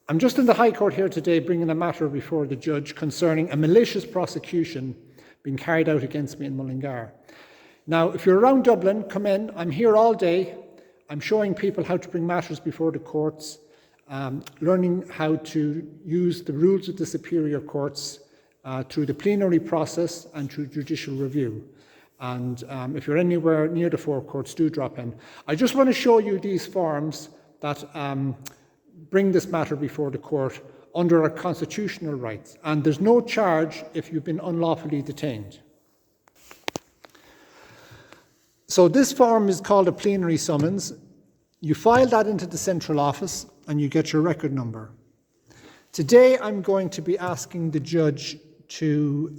I'm just in the High Court here today bringing a matter before the judge concerning a malicious prosecution being carried out against me in Mullingar. Now, if you're around Dublin, come in. I'm here all day. I'm showing people how to bring matters before the courts, learning how to use the rules of the superior courts through the plenary process and through judicial review. And if you're anywhere near the four courts, do drop in. I just want to show you these forms that bring this matter before the court under our constitutional rights. And there's no charge if you've been unlawfully detained. So this form is called a plenary summons. You file that into the central office and you get your record number. Today I'm going to be asking the judge to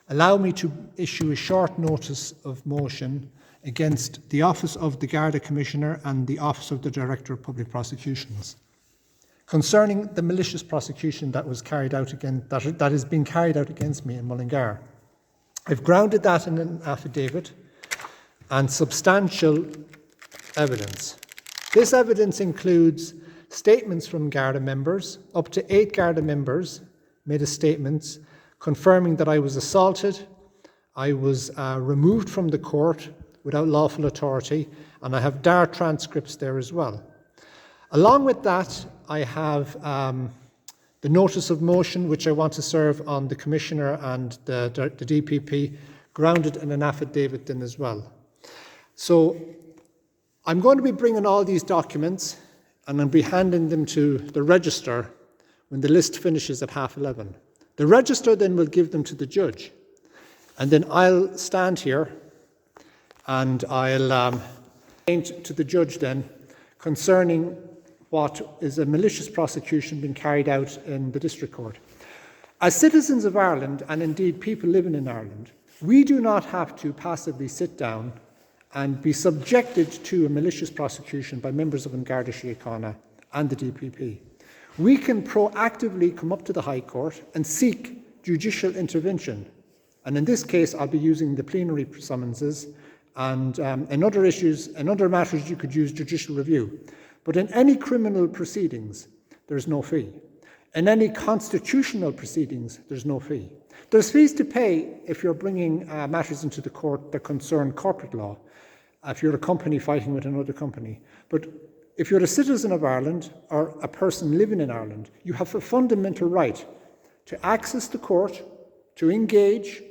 allow me to issue a short notice of motion against the Office of the Garda Commissioner and the Office of the Director of Public Prosecutions concerning the malicious prosecution that was carried out that is being carried out against me in Mullingar. I've grounded that in an affidavit and substantial evidence. This evidence includes statements from Garda members. Up to 8 Garda members made a statement confirming that I was assaulted, I was removed from the court without lawful authority, and I have DAR transcripts there as well. Along with that, I have the notice of motion, which I want to serve on the Commissioner and the DPP, grounded in an affidavit then as well. So I'm going to be bringing all these documents and I'll be handing them to the Register when the list finishes at 11:30. The Register then will give them to the judge. And then I'll stand here and I'll paint to the judge then concerning what is a malicious prosecution being carried out in the District Court. As citizens of Ireland, and indeed people living in Ireland, we do not have to passively sit down and be subjected to a malicious prosecution by members of An Garda Síochána and the DPP. We can proactively come up to the High Court and seek judicial intervention. And in this case, I'll be using the plenary summonses, and in other issues, in other matters, you could use judicial review. But in any criminal proceedings, there's no fee. In any constitutional proceedings, there's no fee. There's fees to pay if you're bringing matters into the court that concern corporate law, if you're a company fighting with another company. But if you're a citizen of Ireland or a person living in Ireland, you have a fundamental right to access the court, to engage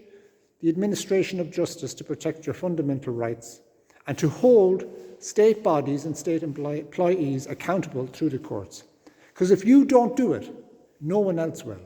the administration of justice to protect your fundamental rights, and to hold state bodies and state employees accountable through the courts. Because if you don't do it, no one else will.